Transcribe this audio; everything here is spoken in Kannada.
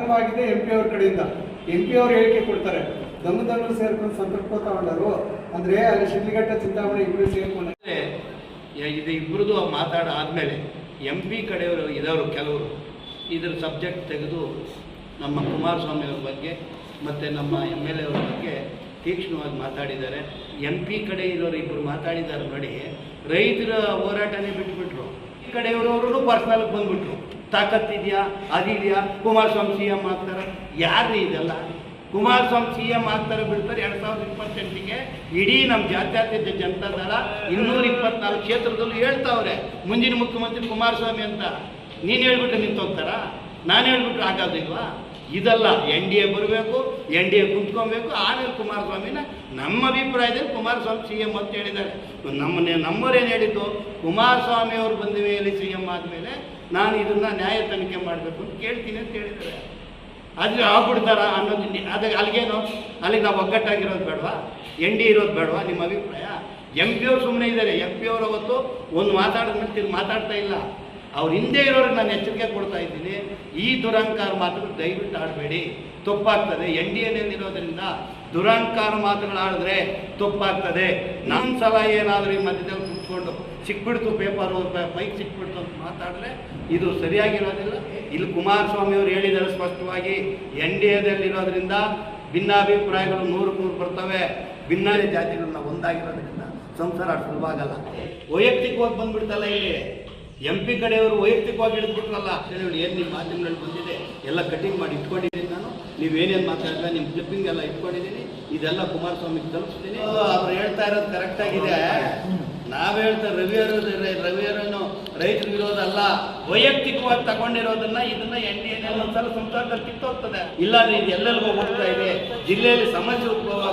ಪ್ರಾರಂಭ ಆಗಿದೆ ಎಂ ಪಿ ಅವ್ರ ಕಡೆಯಿಂದ. ಎಂ ಪಿ ಅವರು ಹೇಳಿಕೆ ಕೊಡ್ತಾರೆ, ದಮ್ಮದಲ್ಲೂ ಸೇರ್ಕೊಂಡು ಸಂತರ್ಪ ತಗೊಂಡರು ಅಂದ್ರೆ ಅಲ್ಲಿ ಶಿಡ್ಲಘಟ್ಟ ಚಿಂತಾಮಣಿ ಇಬ್ಬರು ಸೇರ್ಕೊಂಡು ಇದು ಇಬ್ಬರದು ಮಾತಾಡಾದ್ಮೇಲೆ ಎಂ ಪಿ ಕಡೆಯವರು ಇರೋರು ಕೆಲವರು ಇದ್ರ ಸಬ್ಜೆಕ್ಟ್ ತೆಗೆದು ನಮ್ಮ ಕುಮಾರಸ್ವಾಮಿ ಅವ್ರ ಬಗ್ಗೆ ಮತ್ತು ನಮ್ಮ ಎಮ್ ಎಲ್ ಎ ಅವ್ರ ಬಗ್ಗೆ ತೀಕ್ಷ್ಣವಾಗಿ ಮಾತಾಡಿದ್ದಾರೆ. ಎಂ ಪಿ ಕಡೆ ಇರೋರು ಇಬ್ಬರು ಮಾತಾಡಿದ್ದಾರೆ ನೋಡಿ, ರೈತರ ಹೋರಾಟನೇ ಬಿಟ್ಬಿಟ್ರು. ಈ ಕಡೆಯವರವರು ಪರ್ಸನಲ್ಗೆ ಬಂದ್ಬಿಟ್ರು. ತಾಕತ್ತಿದೆಯಾ, ಅದಿದೆಯಾ, ಕುಮಾರಸ್ವಾಮಿ ಸಿ ಎಂ ಆಗ್ತಾರೆ. ಯಾರು ಇದೆಲ್ಲ ಕುಮಾರಸ್ವಾಮಿ ಸಿ ಎಂ ಆಗ್ತಾರೆ ಬಿಡ್ತಾರೆ. 2028ಗೆ ಇಡೀ ನಮ್ಮ ಜಾತ್ಯತೀತ ಜನತಾ ದಳ 224 ಕ್ಷೇತ್ರದಲ್ಲೂ ಹೇಳ್ತಾವ್ರೆ ಮುಂದಿನ ಮುಖ್ಯಮಂತ್ರಿ ಕುಮಾರಸ್ವಾಮಿ ಅಂತ. ನೀನು ಹೇಳ್ಬಿಟ್ರೆ ನಿಂತೋಗ್ತಾರಾ? ನಾನು ಹೇಳ್ಬಿಟ್ರೆ ಆಗೋದಿಲ್ವಾ? ಇದಲ್ಲ, ಎನ್ ಡಿ ಎ ಬರಬೇಕು, ಎನ್ ಡಿ ಎ ಕುಂತ್ಕೊಬೇಕು, ಆಮೇಲೆ ಕುಮಾರಸ್ವಾಮಿನ ನಮ್ಮ ಅಭಿಪ್ರಾಯದಲ್ಲಿ ಕುಮಾರಸ್ವಾಮಿ ಸಿ ಎಂ ಅಂತ ಹೇಳಿದ್ದಾರೆ. ನಮ್ಮವರೇನು ಹೇಳಿದ್ದು, ಕುಮಾರಸ್ವಾಮಿ ಅವರು ಬಂದ ಮೇಲೆ ಸಿ ಎಂ ಆದಮೇಲೆ ನಾನು ಇದನ್ನು ನ್ಯಾಯ ತನಿಖೆ ಮಾಡಬೇಕು ಅಂತ ಕೇಳ್ತೀನಿ ಅಂತ ಹೇಳಿದ್ದಾರೆ. ಆದರೆ ಆಗ್ಬಿಡ್ತಾರ ಅನ್ನೋದು ಅದಕ್ಕೆ ಅಲ್ಲಿಗೇನು, ಅಲ್ಲಿಗೆ ನಾವು ಒಗ್ಗಟ್ಟಾಗಿರೋದು ಬೇಡವಾ, ಎನ್ ಡಿ ಇರೋದು ಬೇಡವಾ? ನಿಮ್ಮ ಅಭಿಪ್ರಾಯ? ಎಂ ಪಿ ಅವ್ರು ಸುಮ್ಮನೆ ಇದ್ದಾರೆ. ಎಂ ಪಿ ಅವರು ಅವತ್ತು ಒಂದು ಮಾತಾಡಿದ್ಮೇಲೆ ಮಾತಾಡ್ತಾ ಇಲ್ಲ. ಅವ್ರ ಹಿಂದೆ ಇರೋರಿಗೆ ನಾನು ಎಚ್ಚರಿಕೆ ಕೊಡ್ತಾ ಇದ್ದೀನಿ, ಈ ದುರಹಂಕಾರ ಮಾತುಗಳು ದಯವಿಟ್ಟು ಆಡಬೇಡಿ, ತಪ್ಪಾಗ್ತದೆ. ಎನ್ ಡಿ ಎಲ್ಲಿರೋದ್ರಿಂದ ದುರಹಂಕಾರ ಮಾತುಗಳು ಆಡಿದ್ರೆ ತಪ್ಪಾಗ್ತದೆ. ನಮ್ಮ ಸಲ ಏನಾದರೂ ಈ ಮಧ್ಯದಲ್ಲಿ ಕುತ್ಕೊಂಡು ಸಿಕ್ಬಿಡ್ತು, ಪೇಪರು ಬೈಕ್ ಸಿಕ್ಬಿಡ್ತು ಅಂತ ಮಾತಾಡಿದ್ರೆ ಇದು ಸರಿಯಾಗಿರೋದಿಲ್ಲ. ಇಲ್ಲಿ ಕುಮಾರಸ್ವಾಮಿ ಅವರು ಹೇಳಿದ್ದಾರೆ ಸ್ಪಷ್ಟವಾಗಿ, ಎನ್ ಡಿ ಎದಲ್ಲಿರೋದ್ರಿಂದ ಭಿನ್ನಾಭಿಪ್ರಾಯಗಳು 100 ಬರ್ತವೆ. ಭಿನ್ನ ಜಾತಿಗಳನ್ನ ಒಂದಾಗಿರೋದ್ರಿಂದ ಸಂಸಾರ ಸುಲಭ ಆಗಲ್ಲ. ವೈಯಕ್ತಿಕವಾಗಿ ಬಂದ್ಬಿಡ್ತಲ್ಲ ಇಲ್ಲಿ ಎಂ ಪಿ ಕಡೆಯವರು ವೈಯಕ್ತಿಕವಾಗಿ ಹಿಡಿದ್ಬಿಟ್ರಲ್ಲ ಹೇಳಿ. ಏನು ನಿಮ್ಮ ಮಾಧ್ಯಮಗಳಲ್ಲಿ ಬಂದಿದೆ ಎಲ್ಲ ಕಟಿಂಗ್ ಮಾಡಿ ಇಟ್ಕೊಂಡಿದ್ದೀನಿ ನಾನು. ನೀವೇನೇನು ಮಾತಾಡಿದ್ರೆ ನಿಮ್ಮ ಕ್ಲಿಪ್ಪಿಂಗ್ ಎಲ್ಲ ಇಟ್ಕೊಂಡಿದ್ದೀನಿ, ಇದೆಲ್ಲ ಕುಮಾರಸ್ವಾಮಿಗೆ ತಲುಪಿಸ್ತೀನಿ. ಅವ್ರು ಹೇಳ್ತಾ ಇರೋದು ಕರೆಕ್ಟಾಗಿದೆ. ನಾವು ಹೇಳ್ತಾರೆ ರವಿಯರೇನು ರೈತರ ವಿರೋಧ ಅಲ್ಲ, ವೈಯಕ್ತಿಕವಾಗಿ ತಗೊಂಡಿರೋದನ್ನ ಇದನ್ನ ಎನ್ ಡಿ ಎ ಒಂದ್ಸಲ ಸಂಸಾರದಲ್ಲಿ ಕಿತ್ತೋಗ್ತದೆ. ಇಲ್ಲಾಂದ್ರೆ ಇದು ಎಲ್ಲೆಲ್ಗೋ ಹೋಗ್ತಾ ಇದೆ. ಜಿಲ್ಲೆಯಲ್ಲಿ ಸಮಸ್ಯೆ ಉದ್ಭವ